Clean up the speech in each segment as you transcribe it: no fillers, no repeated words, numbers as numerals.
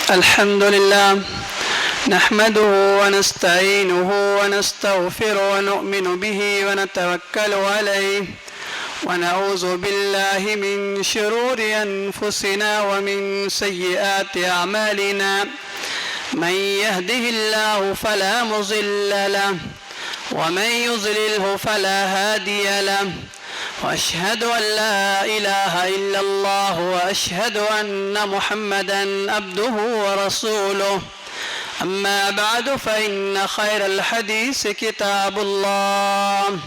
الحمد لله نحمده ونستعينه ونستغفره ونؤمن به ونتوكل عليه ونعوذ بالله من شرور أنفسنا ومن سيئات أعمالنا من يهده الله فلا مضل له ومن يضلله فلا هادي له وأشهد أن لا إله إلا الله وأشهد أن محمدا عبده ورسوله أما بعد فإن خير الحديث كتاب الله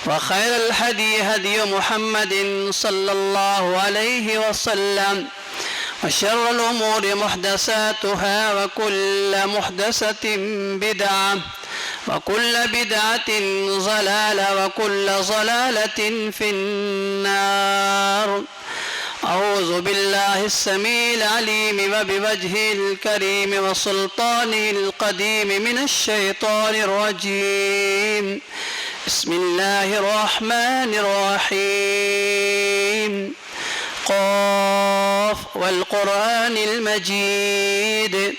وخير الهدي هدي محمد صلى الله عليه وسلم وشر الأمور محدثاتها وكل محدثة بدعة وكل بدعة ضلالة وكل ضلالة في النار. أعوذ بالله السميع العليم وبوجهه الكريم وسلطانه القديم من الشيطان الرجيم. بسم الله الرحمن الرحيم. قاف والقرآن المجيد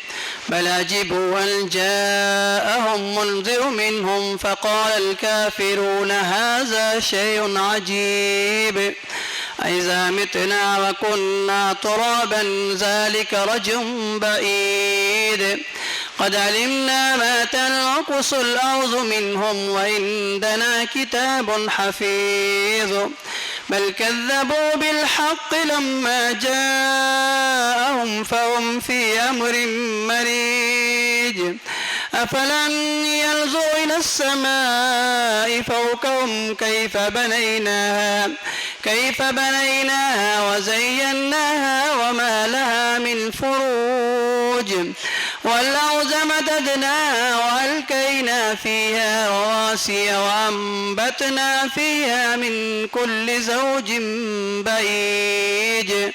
بل عجبوا أن جاءهم منذر منهم فقال الكافرون هذا شيء عجيب أإذا متنا وكنا ترابا ذلك رجم بعيد قد علمنا ما تنقص الأرض منهم وعندنا كتاب حفيظ بل كذبوا بالحق لما جاءهم فهم في أمر مريج أفلم ينظروا إلى السماء فوقهم كيف بنيناها وزيناها وما لها من فروج والأرض مددناها وألقينا فيها رواسي وأنبتنا فيها من كل زوج بهيج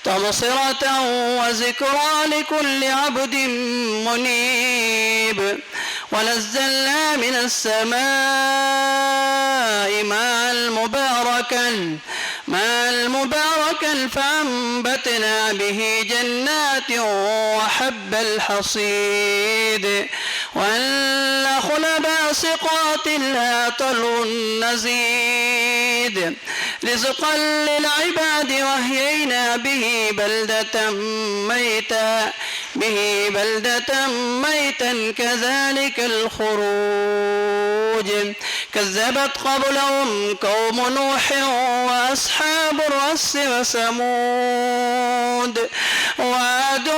تبصرة وذكرى لكل عبد منيب ونزلنا من السماء ماء مباركا فأنبتنا به جنات وحب الحصيد والنخل باسقات لها طلع نضيد رزقا للعباد وأحيينا به بلدة ميتا كذلك الخروج كذبت قبلهم قوم نوح وأصحاب الرس وثمود وعاد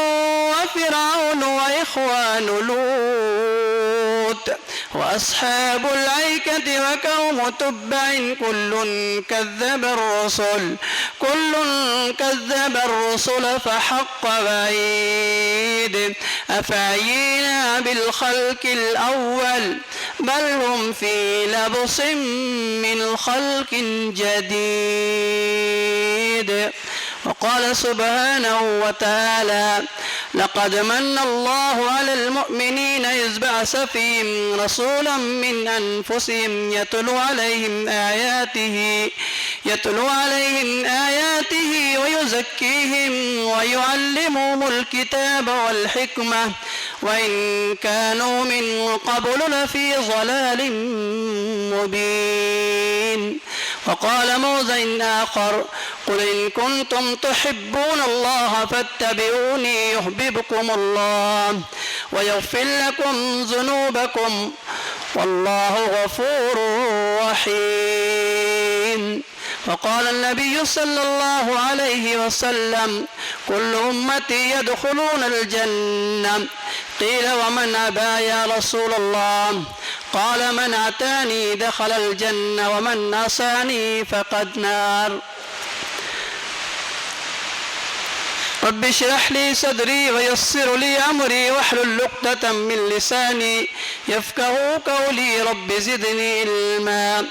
وفرعون وإخوان لوط وأصحاب الأيكة وقوم تبع كل كذب الرسل فحق وعيد أفعينا بالخلق الأول بل هم في لبس من خلق جديد. وقال سبحانه وتعالى لقد من الله على المؤمنين إذ بعث فيهم رسولا من أنفسهم يتلو عليهم آياته ويزكيهم ويعلمهم الكتاب والحكمة وإن كانوا من قبل لفي ضلال مبين. وقال موضع آخر قل إن كنتم تحبون الله فاتبعوني يحببكم الله ويغفر لكم ذنوبكم والله غفور رحيم. وقال النبي صلى الله عليه وسلم كل أمتي يدخلون الجنة قيل ومن أبى يا رسول الله قال من أتاني دخل الجنة ومن عصاني فقد نار. رب اشرح لي صدري ويسر لي أمري واحلل عقدة من لساني يفقهوا قولي رب زدني علما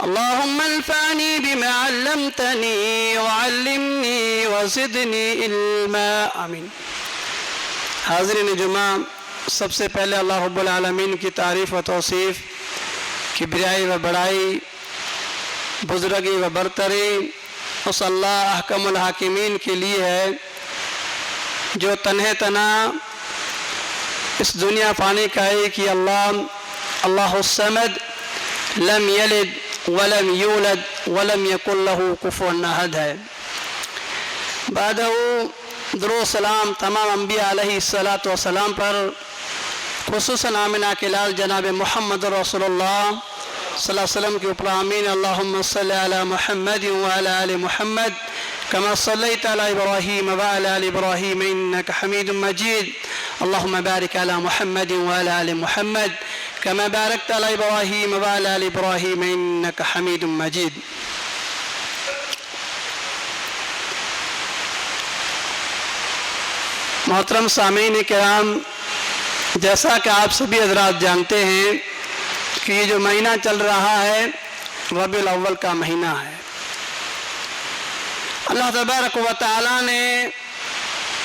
اللهم انفعني بما علمتني وعلمني وزدني علما آمین. حاضرین جمعہ، سب سے پہلے اللہ رب العالمین کی تعریف و توصیف، کبریائی و بڑائی، بزرگی و برتری اس اللہ احکم الحاکمین کے لیے ہے جو تنہ تنہا اس دنیا پانے کا ہے کہ اللہ الصمد لم یلد ولم یولد ولم یکن لہ کفوا احد ہے. بعدہ درود سلام تمام انبیاء علیہ الصلاۃ والسلام پر، خصوصاً آمنہ کے لال جناب محمد رسول اللہ صلی اللہ علیہ وسلم کے اوپر آمین. اللہم صلی علی محمد وعلی آل محمد كما صليت على إبراهيم وعلى آل إبراهيم إنك حميد مجيد. اللهم بارك على محمد وعلى آل محمد كما باركت على إبراهيم وعلى آل إبراهيم إنك حميد مجيد. محترم سامعین کرام، جیسا کہ آپ سبھی حضرات جانتے ہیں کہ یہ جو مہینہ چل رہا ہے ربیع الاول کا مہینہ ہے. اللہ تبارک و تعالیٰ نے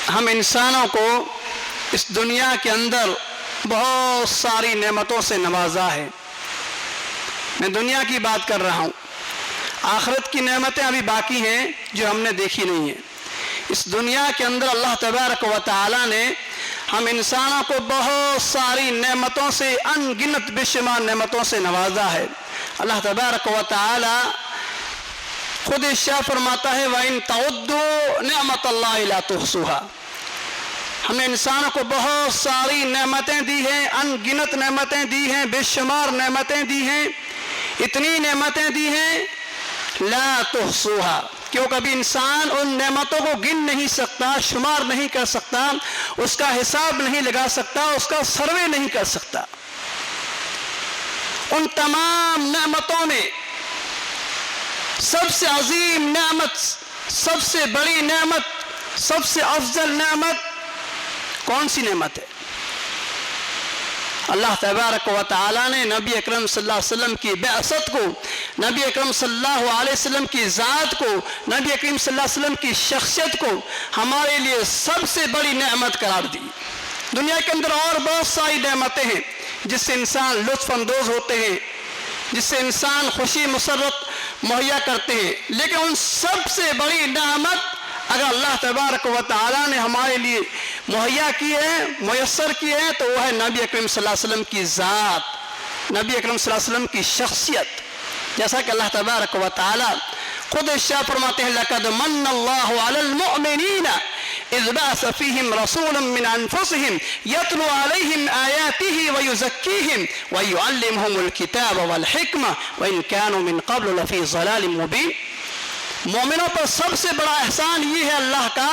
ہم انسانوں کو اس دنیا کے اندر بہت ساری نعمتوں سے نوازا ہے. میں دنیا کی بات کر رہا ہوں، آخرت کی نعمتیں ابھی باقی ہیں جو ہم نے دیکھی نہیں ہیں. اس دنیا کے اندر اللہ تبارک و تعالیٰ نے ہم انسانوں کو بہت ساری نعمتوں سے، ان گنت بے شمار نعمتوں سے نوازا ہے. اللہ تبارک و تعالیٰ خود ارشاد فرماتا ہے وَإِن تَعُدُّوا نِعْمَةَ اللَّهِ لَا تُحْصُوهَا. ہم نے انسانوں کو بہت ساری نعمتیں دی ہیں، ان گنت نعمتیں دی ہیں، بے شمار نعمتیں دی ہیں، اتنی نعمتیں دی ہیں لا تحصوها، کیوں کبھی انسان ان نعمتوں کو گن نہیں سکتا، شمار نہیں کر سکتا، اس کا حساب نہیں لگا سکتا، اس کا سروے نہیں کر سکتا. ان تمام نعمتوں میں سب سے عظیم نعمت، سب سے بڑی نعمت، سب سے افضل نعمت کون سی نعمت ہے؟ اللہ تبارک و تعالیٰ نے نبی اکرم صلی اللہ علیہ وسلم کی بعثت کو، نبی اکرم صلی اللہ علیہ وسلم کی ذات کو، نبی اکرم صلی اللہ علیہ وسلم کی شخصیت کو ہمارے لیے سب سے بڑی نعمت قرار دی. دنیا کے اندر اور بہت ساری نعمتیں ہیں جس سے انسان لطف اندوز ہوتے ہیں، جس سے انسان خوشی مسرت مہیا کرتے ہیں، لیکن ان سب سے بڑی نعمت اگر اللہ تبارک و تعالیٰ نے ہمارے لیے مہیا کی ہے، میسر کی ہے، تو وہ ہے نبی اکرم صلی اللہ علیہ وسلم کی ذات، نبی اکرم صلی اللہ علیہ وسلم کی شخصیت. جیسا کہ اللہ تبارک و تعالیٰ خود ارشاد فرماتے ہیں لَقَدْ مَنَّ اللَّهُ عَلَى الْمُؤْمِنِينَ إِذْ بَعَثَ فِيهِمْ رَسُولًا مِّنْ أَنفُسِهِمْ يَتْلُو عَلَيْهِمْ آيَاتِهِ وَيُزَكِّيهِمْ وَيُعَلِّمُهُمُ الْكِتَابَ وَالْحِكْمَةَ وَإِنْ كَانُوا مِنْ قَبْلُ لَفِي ضَلَالٍ مُّبِينٍ. مومنوں پر سب سے بڑا احسان یہ ہے اللہ کا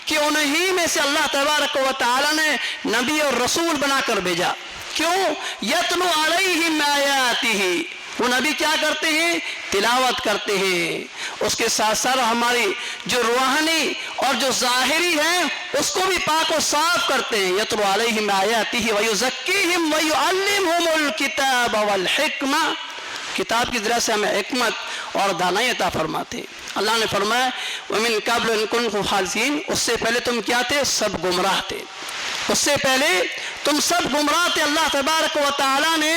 کہ انہی میں سے اللہ تبارک و تعالی نے نبی اور رسول بنا کر بھیجا. کیوں؟ یتلو علیہم آیاتہ، وہ نبی کیا کرتے ہیں؟ تلاوت کرتے ہیں، اس کے ساتھ ساتھ ہماری جو روحانی اور جو ظاہری ہے اس کو بھی پاک و صاف کرتے ہیں. یتلو علیہم آیاتہ ویزکیہم ویعلمہم الکتاب والحکمہ، کتاب کی ذریعے سے ہمیں حکمت اور دانائی عطا فرماتے ہیں. اللہ نے فرمایا وَمِن قَبْلُ إِن كُنتُمْ خَالِدِينَ، اس سے پہلے تم کیا تھے؟ سب گمراہ تھے. اس سے پہلے تم سب گمراہ تھے. اللہ تبارک و تعالیٰ نے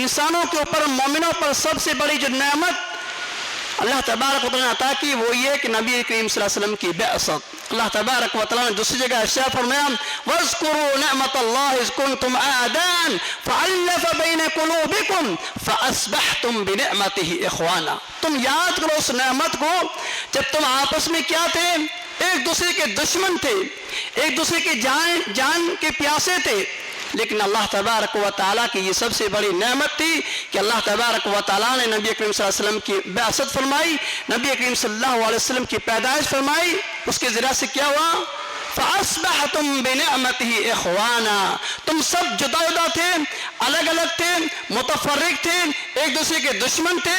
انسانوں کے اوپر، مومنوں پر سب سے بڑی جو نعمت اللہ تبارک و تعالیٰ نے عطا کی وہ یہ کہ نبی کریم صلی اللہ علیہ وسلم کی بعثت. اللہ تبارک و تعالیٰ نے دوسری جگہ ارشاد فرمایا وَاذْكُرُوا نِعْمَةَ اللَّهِ إِذْ كُنتُمْ أَعْدَاءً فَأَلَّفَ بَيْنَ قُلُوبِكُمْ فَأَصْبَحْتُمْ بِنِعْمَتِهِ إِخْوَانًا. تم یاد کرو اس نعمت کو جب تم آپس میں کیا تھے؟ ایک دوسرے کے دشمن تھے، ایک دوسرے کے جان کے پیاسے تھے، لیکن اللہ تبارک و تعالیٰ کی یہ سب سے بڑی نعمت تھی کہ اللہ تبارک و تعالیٰ نے نبی کریم صلی اللہ علیہ وسلم کی بعثت فرمائی، نبی کریم صلی اللہ علیہ وسلم کی پیدائش فرمائی. اس کے ذریعے سے کیا ہوا؟ فَأَصْبَحْتُمْ بِنِعْمَتِهِ إِخْوَانًا. تم سب جدا جدا تھے، الگ الگ تھے، متفرق تھے، ایک دوسرے کے دشمن تھے،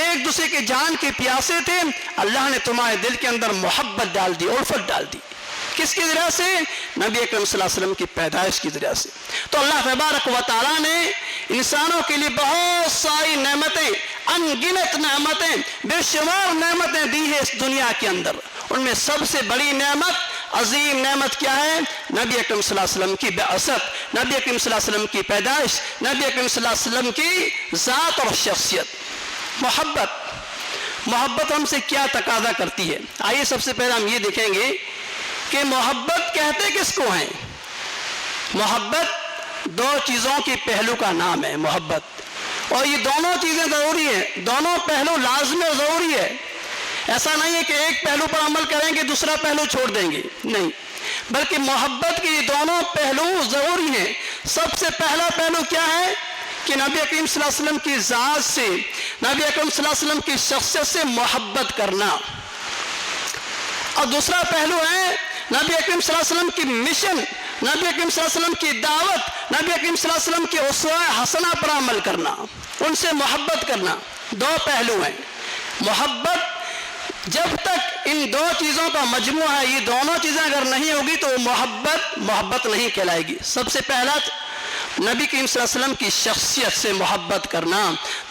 ایک دوسرے کے جان کے پیاسے تھے. اللہ نے تمہارے دل کے اندر محبت ڈال دی، الفت ڈال دی. کس کی ذریعے سے؟ نبی اکرم صلی اللہ علیہ وسلم کی پیدائش کی ذریعے سے. تو اللہ تبارک و تعالیٰ نے انسانوں کے لیے بہت ساری نعمتیں، ان گنت نعمتیں، بے شمار نعمتیں دی ہیں اس دنیا کے اندر. ان میں سب سے بڑی نعمت، عظیم نعمت کیا ہے؟ نبی اکرم صلی اللہ علیہ وسلم کی بعثت، نبی اکرم صلی اللہ علیہ وسلم کی پیدائش، نبی اکرم صلی اللہ علیہ وسلم کی ذات اور شخصیت. محبت ہم سے کیا تقاضا کرتی ہے؟ آئیے سب سے پہلے ہم یہ دیکھیں گے کہ محبت کہتے کس کو ہیں؟ محبت دو چیزوں کے پہلو کا نام ہے محبت، اور یہ دونوں چیزیں ضروری ہیں، دونوں پہلو لازمی اور ضروری ہے۔ ایسا نہیں ہے کہ ایک پہلو پر عمل کریں گے دوسرا پہلو چھوڑ دیں گے، نہیں، بلکہ محبت کے یہ دونوں پہلو ضروری ہیں۔ سب سے پہلا پہلو کیا ہے کہ نبی کریم صلی اللہ علیہ وسلم کی ذات سے، نبی اکرم صلی اللہ علیہ وسلم کی شخصیت سے محبت کرنا، اور دوسرا پہلو ہے نبی اکرم صلی اللہ علیہ وسلم کی مشن، نبی اکرم صلی اللہ علیہ وسلم کی دعوت، نبی اکرم صلی اللہ علیہ وسلم کی اسوہ حسنہ پر عمل کرنا، ان سے محبت کرنا۔ دو پہلو ہیں محبت۔ جب تک ان دو چیزوں کا مجموعہ ہے، یہ دونوں چیزیں اگر نہیں ہوگی تو محبت نہیں کہلائے گی۔ سب سے پہلا نبی کریم صلی اللہ علیہ وسلم کی شخصیت سے محبت کرنا،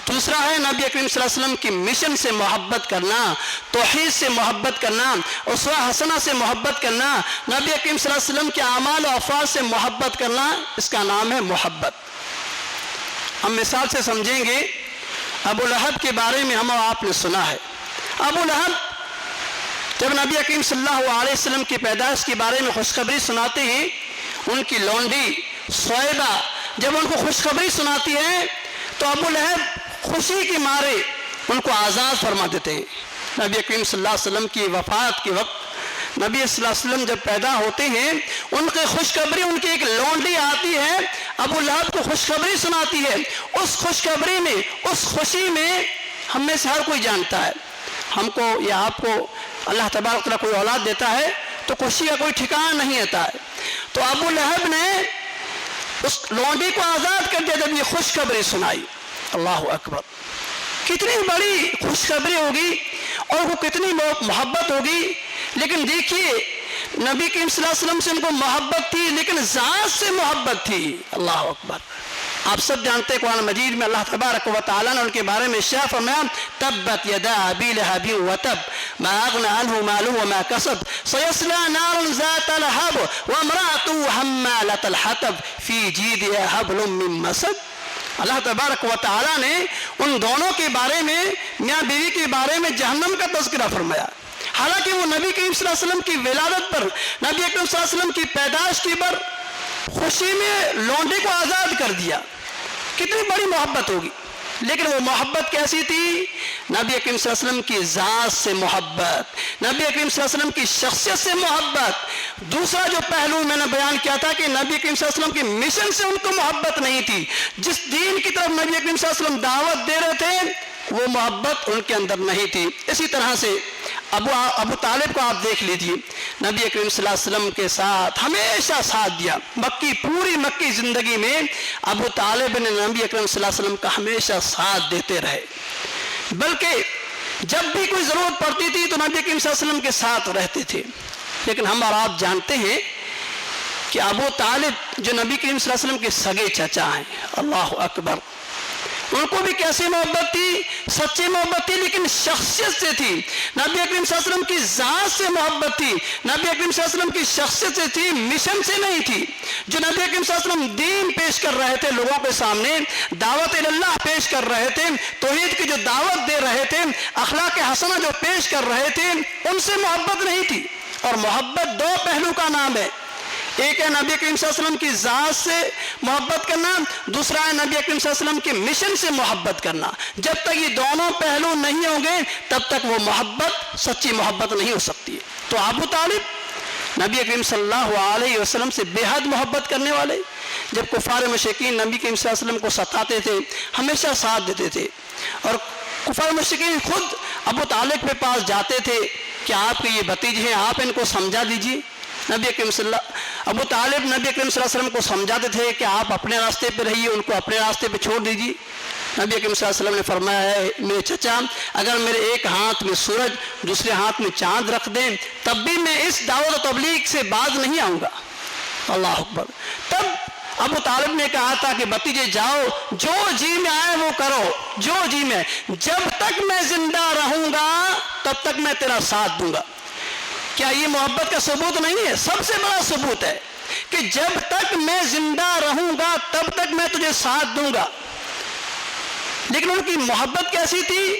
دوسرا ہے نبی کریم صلی اللہ علیہ وسلم کی مشن سے محبت کرنا، توحید سے محبت کرنا، اسوہ حسنہ سے محبت کرنا، نبی کریم صلی اللہ علیہ وسلم کے اعمال و افعال سے محبت کرنا، اس کا نام ہے محبت۔ ہم مثال سے سمجھیں گے۔ ابو لہب کے بارے میں ہم اور آپ نے سنا ہے۔ ابو لہب جب نبی کریم صلی اللہ علیہ وسلم کی پیدائش کے بارے میں خوشخبری سناتے ہیں، ان کی لونڈی صہیبہ جب ان کو خوشخبری سناتی ہے تو ابو لہب خوشی کے مارے ان کو آزاد فرما دیتے ہیں۔ نبی کریم صلی اللہ علیہ وسلم کی وفات کے وقت نبی صلی اللہ علیہ وسلم جب پیدا ہوتے ہیں، ان کی خوشخبری، ان کی ایک لونڈی آتی ہے، ابو لہب کو خوشخبری سناتی ہے۔ اس خوشخبری میں، اس خوشی میں ہم میں سے ہر کوئی جانتا ہے، ہم کو یا آپ کو اللہ تبارک و تعالیٰ کوئی اولاد دیتا ہے تو خوشی کا کوئی ٹھکانہ نہیں ہوتا ہے۔ تو ابو لہب نے اس لونڈی کو آزاد کر دیا جب یہ خوشخبری سنائی۔ اللہ اکبر، کتنی بڑی خوشخبری ہوگی اور وہ کتنی محبت ہوگی۔ لیکن دیکھیے نبی کریم صلی اللہ علیہ وسلم سے ان کو محبت تھی، لیکن ذات سے محبت تھی۔ اللہ اکبر، آپ سب جانتے ہیں قرآن مجید میں اللہ تبارک و تعالیٰ نے ان کے بارے میں ارشاد فرمایا، تبت یدا ابی لہب وتب ما اغنى عنه ماله وما كسب سيصلى نارا ذات لهب وامرأته حمالة الحطب في جيدها حبل من مسد۔ اللہ تبارک و تعالیٰ نے ان دونوں کے بارے میں، میاں بیوی کے بارے میں جہنم کا تذکرہ فرمایا، حالانکہ وہ نبی کریم صلی اللہ علیہ وسلم کی ولادت پر، نبی اکرم صلی اللہ علیہ وسلم کی پیدائش کی پر خوشی میں لونڈی کو آزاد کر دیا۔ کتنی بڑی محبت ہوگی، لیکن وہ محبت کیسی تھی؟ نبی اکرم صلی اللہ علیہ وسلم کی ذات سے محبت، نبی اکرم صلی اللہ علیہ وسلم کی شخصیت سے محبت۔ دوسرا جو پہلو میں نے بیان کیا تھا کہ نبی اکرم صلی اللہ علیہ وسلم کی مشن سے ان کو محبت نہیں تھی، جس دین کی طرف نبی اکرم صلی اللہ علیہ وسلم دعوت دے رہے تھے وہ محبت ان کے اندر نہیں تھی۔ اسی طرح سے ابو طالب کو آپ دیکھ لیجئے، نبی اکرم صلی اللہ علیہ وسلم کے ساتھ ہمیشہ ساتھ دیا، پوری مکی زندگی میں ابو طالب نے نبی اکرم صلی اللہ علیہ وسلم کا ہمیشہ ساتھ دیتے رہے، بلکہ جب بھی کوئی ضرورت پڑتی تھی تو نبی اکرم صلی اللہ علیہ وسلم کے ساتھ رہتے تھے۔ لیکن ہم اور آپ جانتے ہیں کہ ابو طالب جو نبی کریم صلی اللہ علیہ وسلم کے سگے چچا ہیں، اللہ اکبر، ان کو بھی کیسی محبت تھی؟ سچی محبت تھی، لیکن شخصیت سے تھی۔ نبی اکرم صلی اللہ علیہ وسلم کی ذات سے محبت تھی، نبی اکرم صلی اللہ علیہ وسلم کی شخصیت سے تھی، مشن سے نہیں تھی۔ جو نبی اکرم صلی اللہ علیہ وسلم دین پیش کر رہے تھے لوگوں کے سامنے، دعوت اللہ پیش کر رہے تھے، توحید کی جو دعوت دے رہے تھے، اخلاق حسنہ جو پیش کر رہے تھے، ان سے محبت نہیں تھی۔ اور محبت دو پہلو کا نام ہے، ایک ہے نبی کریم صلی اللہ علیہ وسلم کی ذات سے محبت کرنا، دوسرا ہے نبی کریم صلی اللہ علیہ وسلم کے مشن سے محبت کرنا۔ جب تک یہ دونوں پہلو نہیں ہوں گے تب تک وہ محبت سچی محبت نہیں ہو سکتی۔ تو ابو طالب نبی کریم صلی اللہ علیہ وسلم سے بے حد محبت کرنے والے، جب کفار مشرکین نبی کریم صلی اللہ علیہ وسلم کو ستاتے تھے ہمیشہ ساتھ دیتے تھے، اور کفار مشرکین خود ابو طالب کے پاس جاتے تھے کہ آپ کے یہ بھتیجے ہیں، آپ ان کو سمجھا دیجیے۔ ابو طالب نبی اکرم صلی اللہ علیہ وسلم کو سمجھاتے تھے کہ آپ اپنے راستے پہ رہیے، ان کو اپنے راستے پہ چھوڑ دیجیے۔ نبی اکرم صلی اللہ علیہ وسلم نے فرمایا ہے میرے چچا، اگر میرے ایک ہاتھ میں سورج دوسرے ہاتھ میں چاند رکھ دیں تب بھی میں اس دعوت و تبلیغ سے باز نہیں آؤں گا۔ اللہ اکبر۔ تب ابو طالب نے کہا تھا کہ بھتیجے جاؤ، جو جی میں آئے وہ کرو، جو جی میں، جب تک میں زندہ رہوں گا تب تک میں تیرا ساتھ دوں گا۔ کیا یہ محبت کا ثبوت نہیں ہے؟ سب سے بڑا ثبوت ہے کہ جب تک میں زندہ رہوں گا تب تک میں تجھے ساتھ دوں گا۔ لیکن ان کی محبت کیسی تھی؟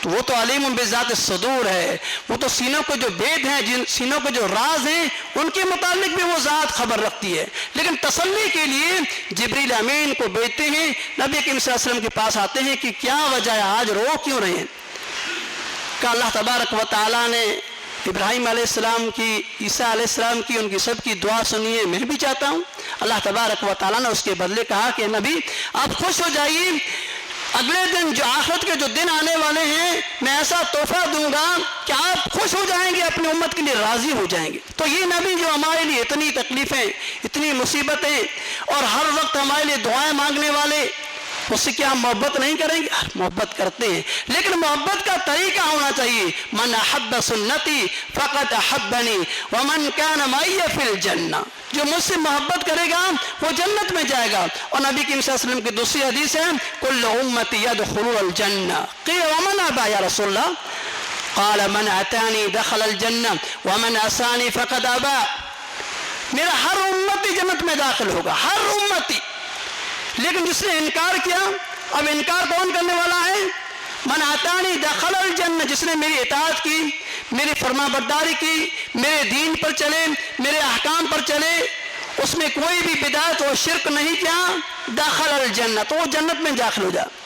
تو وہ تو علیم بذات الصدور ہے، وہ تو سینوں کے جو بید ہیں، جن سینوں کے جو راز ہیں ان کے متعلق بھی وہ ذات خبر رکھتی ہے۔ لیکن تسلی کے لیے جبریل امین کو بھیجتے ہیں، نبی کریم صلی اللہ علیہ وسلم کے پاس آتے ہیں کہ کیا وجہ ہے، آج رو کیوں رہے ہیں؟ کہ اللہ تبارک و تعالیٰ نے ابراہیم علیہ السلام کی، عیسیٰ علیہ السلام کی، ان کی سب کی دعا سنی ہے، میں بھی چاہتا ہوں۔ اللہ تبارک و تعالیٰ نے اس کے بدلے کہا کہ نبی آپ خوش ہو جائیے، اگلے دن جو آخرت کے جو دن آنے والے ہیں میں ایسا تحفہ دوں گا کہ آپ خوش ہو جائیں گے، اپنی امت کے لیے راضی ہو جائیں گے۔ تو یہ نبی جو ہمارے لیے اتنی تکلیفیں، اتنی مصیبتیں اور ہر وقت ہمارے لیے دعائیں مانگنے والے، اس سے کیا ہم محبت نہیں کریں گے؟ محبت کرتے ہیں، لیکن محبت کا طریقہ ہونا چاہیے۔ من احب سنتی فقط احبنی ومن کان معی فی الجنہ، جو مجھ سے محبت کرے گا وہ جنت میں جائے گا۔ اور نبی کریم صلی اللہ علیہ وسلم کی دوسری حدیث ہے کل امتی یدخلون الجنہ، قیل ومن ابا یا رسول اللہ؟ قال من اتانی دخل الجنہ ومن عصانی فقد ابا، میرا ہر امتی جنت میں داخل ہوگا، ہر امتی، لیکن جس نے انکار کیا، اب انکار کون کرنے والا ہے؟ من اتانی دخل الجنہ، جس نے میری اطاعت کی، میری فرما برداری کی، میرے دین پر چلے، میرے احکام پر چلے، اس میں کوئی بھی بدعت اور شرک نہیں کیا، دخل الجنہ، تو وہ جنت میں داخل ہو جائے۔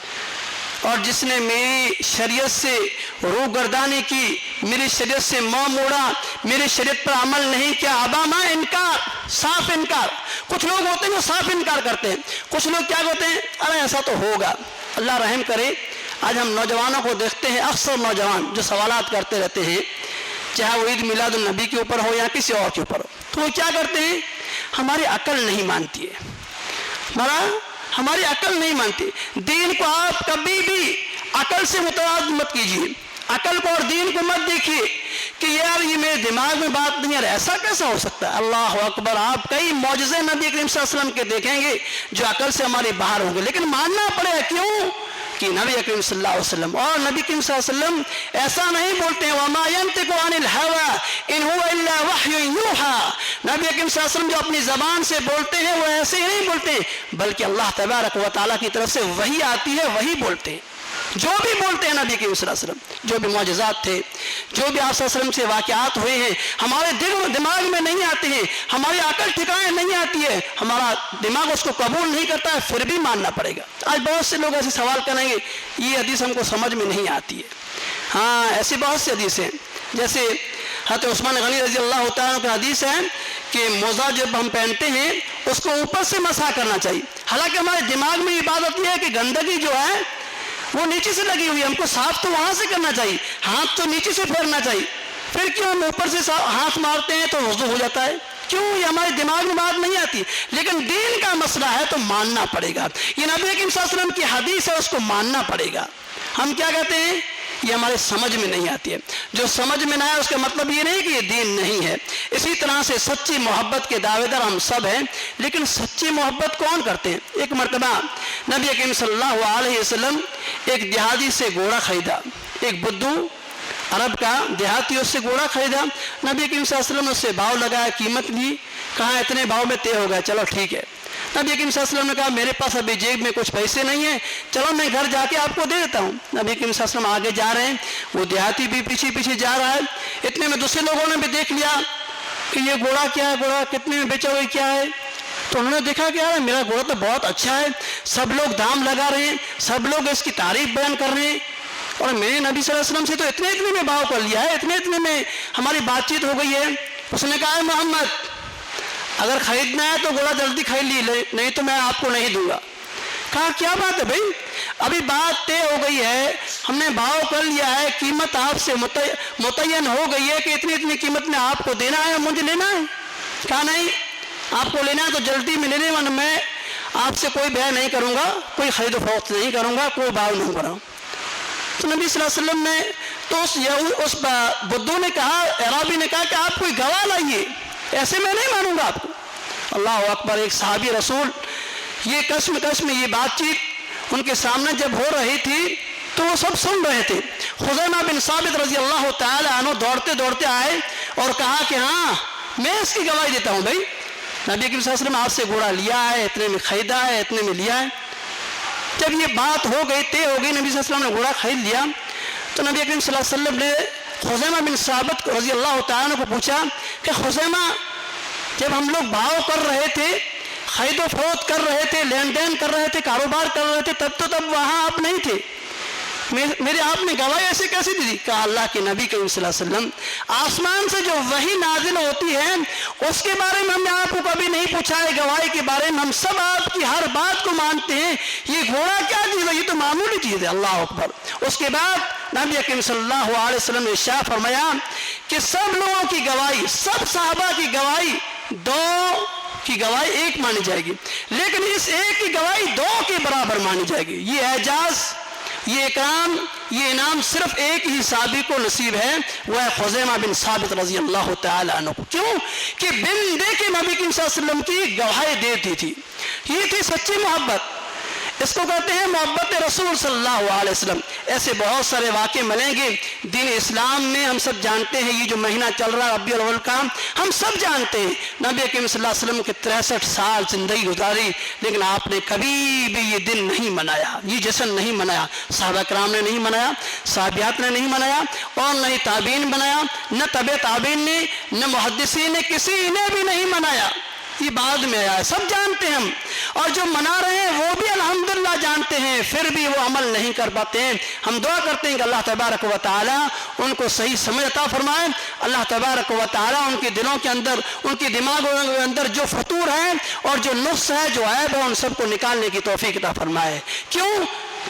اور جس نے میری شریعت سے روح گردانی کی، میری شریعت سے منہ موڑا، میری شریعت پر عمل نہیں کیا، اباما، انکار، صاف انکار۔ کچھ لوگ ہوتے ہیں جو صاف انکار کرتے ہیں، کچھ لوگ کیا ہوتے ہیں، ارے ایسا تو ہوگا۔ اللہ رحم کرے، آج ہم نوجوانوں کو دیکھتے ہیں، اکثر نوجوان جو سوالات کرتے رہتے ہیں، چاہے وہ عید میلاد النبی کے اوپر ہو یا کسی اور کے اوپر ہو، تو وہ کیا کرتے ہیں، ہماری عقل نہیں مانتی ہے، ہماری عقل نہیں مانتی۔ دین کو آپ کبھی بھی عقل سے متوازن مت کیجیے، عقل کو اور دین کو مت دیکھیے کہ یار یہ میرے دماغ میں بات نہیں ہے، ایسا کیسا ہو سکتا ہے۔ اللہ اکبر، آپ کئی معجزے نبی کریم صلی اللہ علیہ وسلم کے دیکھیں گے جو عقل سے ہماری باہر ہوں گے، لیکن ماننا پڑے گا۔ کیوں؟ کہ نبی کریم صلی اللہ علیہ وسلم، اور نبی کریم صلی اللہ علیہ وسلم ایسا نہیں بولتے ہیں وما ينطق عن الهوى ان هو الا وحی یوحى، نبی کریم صلی اللہ علیہ وسلم جو اپنی زبان سے بولتے ہیں وہ ایسے ہی نہیں بولتے، بلکہ اللہ تبارک و تعالیٰ کی طرف سے وحی آتی ہے، وہی بولتے ہیں۔ جو بھی بولتے ہیں نبی کریم صلی اللہ علیہ وسلم، جو بھی معجزات تھے، جو بھی آپ صلی اللہ علیہ وسلم سے واقعات ہوئے ہیں، ہمارے دل و دماغ میں نہیں آتے ہیں، ہماری عقل ٹھکانے نہیں آتی ہے، ہمارا دماغ اس کو قبول نہیں کرتا ہے، پھر بھی ماننا پڑے گا۔ آج بہت سے لوگ ایسے سوال کریں گے یہ حدیث ہم کو سمجھ میں نہیں آتی ہے۔ ہاں، ایسی بہت سی حدیث ہیں، جیسے حضرت عثمان غنی رضی اللہ تعالیٰ کا حدیث ہے کہ موزہ جب ہم پہنتے ہیں اس کو اوپر سے مسح کرنا چاہیے، حالانکہ ہمارے دماغ میں یہ بات ہوتی ہے کہ گندگی جو ہے وہ نیچے سے لگی ہوئی ہے، ہم کو صاف تو وہاں سے کرنا چاہیے، ہاتھ تو نیچے سے پھیرنا چاہیے، پھر کیوں ہم اوپر سے ہاتھ مارتے ہیں تو وضو ہو جاتا ہے؟ کیوں؟ یہ ہمارے دماغ میں بات نہیں آتی، لیکن دین کا مسئلہ ہے تو ماننا پڑے گا۔ یہ نبی کریم صلی اللہ علیہ وسلم کی حدیث ہے، اس کو ماننا پڑے گا۔ ہم کیا کہتے ہیں، یہ ہمارے سمجھ میں نہیں آتی ہے، جو سمجھ میں نہ آئے اس کا مطلب یہ نہیں کہ یہ دین نہیں ہے۔ اسی طرح سے سچی محبت کے دعوے دار ہم سب ہیں، لیکن سچی محبت کون کرتے ہیں؟ ایک مرتبہ نبی کریم صلی اللہ علیہ وسلم ایک دیہاتی سے گھوڑا خریدا، ایک بدو عرب کا دیہاتی اس سے گھوڑا خریدا، نبی کریم صلی اللہ علیہ وسلم نے اس سے بھاؤ لگایا، قیمت لی، کہا اتنے بھاؤ میں طے ہو گیا، چلو ٹھیک ہے۔ نبی کریم صلی اللہ علیہ وسلم نے کہا میرے پاس ابھی جیب میں کچھ پیسے نہیں ہیں، چلو میں گھر جا کے آپ کو دے دیتا ہوں۔ نبی کریم صلی اللہ علیہ وسلم آگے جا رہے ہیں، وہ دیہاتی بھی پیچھے پیچھے جا رہا ہے، اتنے میں دوسرے لوگوں نے بھی دیکھ لیا کہ یہ گھوڑا کیا ہے، گھوڑا کتنے میں بیچا ہوئے کیا ہے، تو انہوں نے دیکھا کہ یار میرا گھوڑا تو بہت اچھا ہے، سب لوگ دام لگا رہے ہیں، سب لوگ اس کی تعریف بیان کر رہے ہیں، اور میں نے نبی صلی اللہ علیہ وسلم سے تو اتنے میں بھاؤ کر لیا ہے، اتنے میں ہماری بات چیت ہو گئی ہے۔ اس نے کہا محمد اگر خریدنا ہے تو گھوڑا جلدی خرید لی، نہیں تو میں آپ کو نہیں دوں گا۔ کہا کیا بات ہے بھائی، ابھی بات طے ہو گئی ہے، ہم نے بھاؤ کر لیا ہے، قیمت آپ سے متعین ہو گئی ہے کہ اتنی قیمت میں آپ کو دینا ہے، مجھے لینا ہے۔ کہا نہیں، آپ کو لینا ہے تو جلدی میں لینے والا، میں آپ سے کوئی بیع نہیں کروں گا، کوئی خرید و فروخت نہیں کروں گا، کوئی بھاؤ نہیں کروں۔ تو نبی صلی اللہ علیہ وسلم نے تو اس بدو نے کہا، عرابی نے کہا کہ آپ کوئی گواہ لائیے، ایسے میں نہیں مانوں گا آپ کو۔ اللہ اکبر، ایک صحابی رسول، یہ کشم یہ بات چیت ان کے سامنے جب ہو رہی تھی تو وہ سب سن رہے تھے۔ خزیمہ بن ثابت رضی اللہ تعالی عنہ دوڑتے آئے اور کہا کہ ہاں میں اس کی گواہی دیتا ہوں، بھائی نبی کریم صلی اللہ علیہ وسلم آپ سے گھوڑا لیا ہے، اتنے میں خریدا ہے، اتنے میں لیا ہے۔ جب یہ بات ہو گئی، طے ہو گئی، نبی صلی اللہ علیہ وسلم نے گھوڑا خرید لیا، تو نبی کریم صلی اللہ علیہ وسلم نے خزیمہ بن ثابت رضی اللہ تعالیٰ عنہ کو پوچھا کہ خزیمہ، جب ہم لوگ بھاؤ کر رہے تھے، خرید و فروخت کر رہے تھے، لین دین کر رہے تھے، کاروبار کر رہے تھے، تب وہاں آپ نہیں تھے، میرے آپ نے گواہی ایسے کیسے دی؟ کہا اللہ کے نبی کریم صلی اللہ علیہ وسلم، آسمان سے جو وحی نازل ہوتی ہے اس کے بارے میں ہم نے آپ کو کبھی نہیں پوچھا ہے، گواہی کے بارے میں ہم سب آپ کی ہر بات کو مانتے ہیں، یہ گھوڑا کیا چیز ہے؟ یہ تو معمولی چیز ہے۔ اللہ اکبر۔ اس کے بعد نبی کریم صلی اللہ علیہ وسلم نے ارشاد فرمایا کہ سب لوگوں کی گواہی، سب صحابہ کی گواہی، دو کی گواہی ایک مانی جائے گی، لیکن اس ایک کی گواہی دو کے برابر مانی جائے گی۔ یہ اعجاز، یہ اکرام، یہ انعام صرف ایک ہی صحابی کو نصیب ہے، وہ ہے خزیمہ بن ثابت رضی اللہ تعالی عنہ۔ کیوں کہ بن دیکھے نبی کریم صلی اللہ علیہ وسلم کی گواہی دیتی تھی۔ یہ تھی سچی محبت، اس کو کہتے ہیں محبت رسول صلی اللہ علیہ وسلم۔ ایسے بہت سارے واقعے ملیں گے دین اسلام میں، ہم سب جانتے ہیں۔ یہ جو مہینہ چل رہا ہے ربیع الاول کا، ہم سب جانتے ہیں نبی کریم صلی اللہ علیہ وسلم کے 63 سال زندگی گزاری، لیکن آپ نے کبھی بھی یہ دن نہیں منایا، یہ جشن نہیں منایا۔ صحابہ کرام نے نہیں منایا، صحابیات نے نہیں منایا، اور نہ ہی تابعین منایا، نہ تبع تابعین نے، نہ محدثین نے، کسی نے بھی نہیں منایا۔ یہ بعد میں آیا ہے، سب جانتے ہیں ہم، اور جو منا رہے ہیں وہ بھی الحمدللہ جانتے ہیں، پھر بھی وہ عمل نہیں کر پاتے ہیں۔ ہم دعا کرتے ہیں کہ اللہ تبارک و تعالی ان کو صحیح سمجھ عطا فرمائے، اللہ تبارک و تعالی ان کے دلوں کے اندر، ان کے دماغوں کے اندر جو فطور ہے اور جو نقص ہے، جو عیب ہے، ان سب کو نکالنے کی توفیق عطا فرمائے۔ کیوں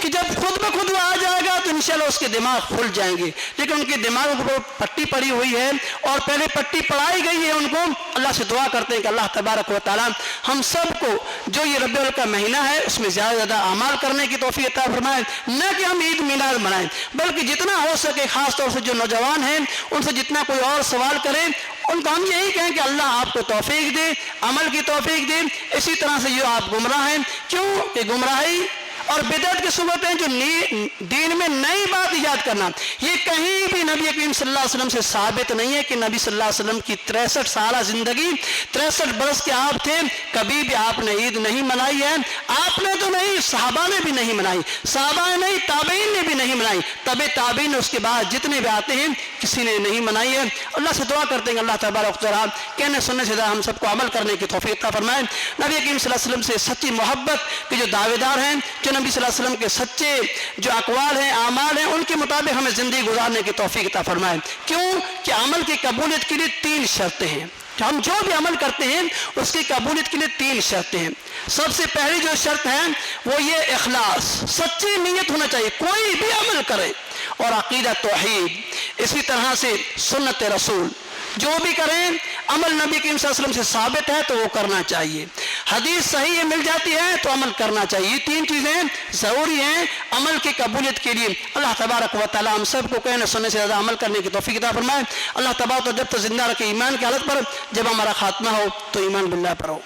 کہ جب خود بخود وہ آ جائے گا تو انشاءاللہ اس کے دماغ کھل جائیں گے، لیکن ان کے دماغوں کو پٹی پڑی ہوئی ہے، اور پہلے پٹی پڑھائی گئی ہے ان کو۔ اللہ سے دعا کرتے ہیں کہ اللہ تبارک و تعالی ہم سب کو جو یہ ربیع الاول کا مہینہ ہے اس میں زیادہ زیادہ اعمال کرنے کی توفیق عطا فرمائے، نہ کہ ہم عید میلاد منائیں، بلکہ جتنا ہو سکے، خاص طور سے جو نوجوان ہیں ان سے جتنا کوئی اور سوال کرے ان کو ہم یہی کہیں کہ اللہ آپ کو توفیق دے، عمل کی توفیق دے۔ اسی طرح سے جو آپ گمراہ ہیں، کیوں کہ گمراہی اور بدعت کی صورتیں جو دین میں نئی بات ایجاد کرنا، یہ کہیں بھی نبی کریم صلی اللہ علیہ وسلم سے ثابت نہیں ہے کہ نبی صلی اللہ علیہ وسلم کی 63 سالہ زندگی، 63 برس کے آپ تھے، کبھی بھی آپ نے عید نہیں منائی ہے۔ آپ نے تو نہیں، صحابہ نے بھی نہیں منائی، صحابہ نے نہیں، تابعین نے بھی نہیں منائی، تبع تابعین اس کے بعد جتنے بھی آتے ہیں کسی نے نہیں منائی ہے۔ اللہ سے دعا کرتے ہیں کہ اللہ تبارک و تعالی کہنے سننے سے ہم سب کو عمل کرنے کی توفیق عطا فرمائے۔ نبی کریم صلی اللہ علیہ وسلم سے سچی محبت کے جو دعوے دار ہیں، جو نبی صلی اللہ علیہ وسلم کے سچے جو اقوال ہیں، اعمال ہیں، ان کے مطابق ہمیں زندگی گزارنے کی توفیق عطا فرمائے۔ کیوں کہ عمل کی قبولیت کے لیے 3 شرطیں ہیں۔ ہم جو بھی عمل کرتے ہیں اس کی قبولیت کے لیے 3 شرطیں ہیں۔ سب سے پہلی جو شرط ہے وہ یہ اخلاص، سچی نیت ہونا چاہیے کوئی بھی عمل کرے، اور عقیدہ توحید، اسی طرح سے سنت رسول، جو بھی کریں عمل نبی کریم صلی اللہ علیہ وسلم سے ثابت ہے تو وہ کرنا چاہیے، حدیث صحیح مل جاتی ہے تو عمل کرنا چاہیے۔ یہ 3 چیزیں ضروری ہیں عمل کی قبولیت کے لیے۔ اللہ تبارک و تعالی ہم سب کو کہنے سننے سے زیادہ عمل کرنے کی توفیق عطا فرمائے۔ اللہ تبارک و تعالی جب تک زندہ رکھے ایمان کی حالت پر، جب ہمارا خاتمہ ہو تو ایمان باللہ پر ہو۔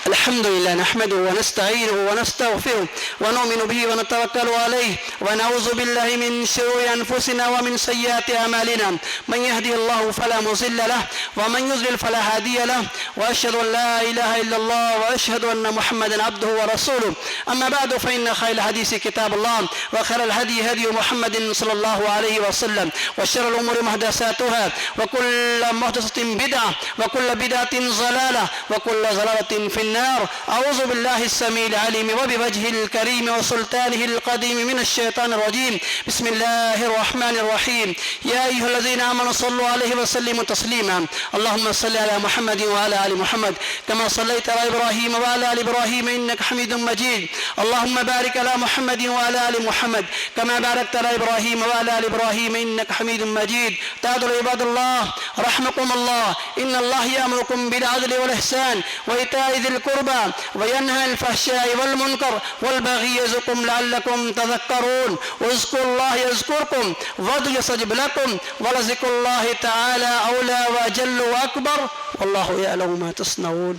الحمد لله نحمده ونستعينه ونستغفره ونؤمن به ونتوكل عليه ونعوذ بالله من شرور أنفسنا ومن سيئات أعمالنا، من يهدي الله فلا مضل له ومن يضلل فلا هادي له، وأشهد أن لا إله إلا الله وأشهد أن محمدا عبده ورسوله. أما بعد فإن خير الحديث كتاب الله، وخير الهدي هدي محمد صلى الله عليه وسلم، وشر الأمور محدثاتها، وكل محدثة بدعة، وكل بدعة ضلالة، وكل ضلالة في النار. أعوذ بالله السميع العليم وبوجهه الكريم وسلطانه القديم من الشيطان الرجيم. بسم الله الرحمن الرحيم. يا أيها الذين آمنوا صلوا عليه وسلموا تسليما. اللهم صل على محمد وعلى آل محمد كما صليت على إبراهيم وعلى آل إبراهيم إنك حميد مجيد. اللهم بارك على محمد وعلى آل محمد كما باركت على إبراهيم وعلى آل إبراهيم إنك حميد مجيد. تعالوا عباد الله رحمكم الله، إن الله يأمركم بالعدل والإحسان وإيتاء ذي القربى وينهى عن الفحشاء والمنكر والبغي يعظكم لعلكم تذكرون. واذكروا الله يذكركم وادعوه يستجب لكم ولذكر الله تعالى أولى وأجل وأكبر والله يعلم ما تصنعون.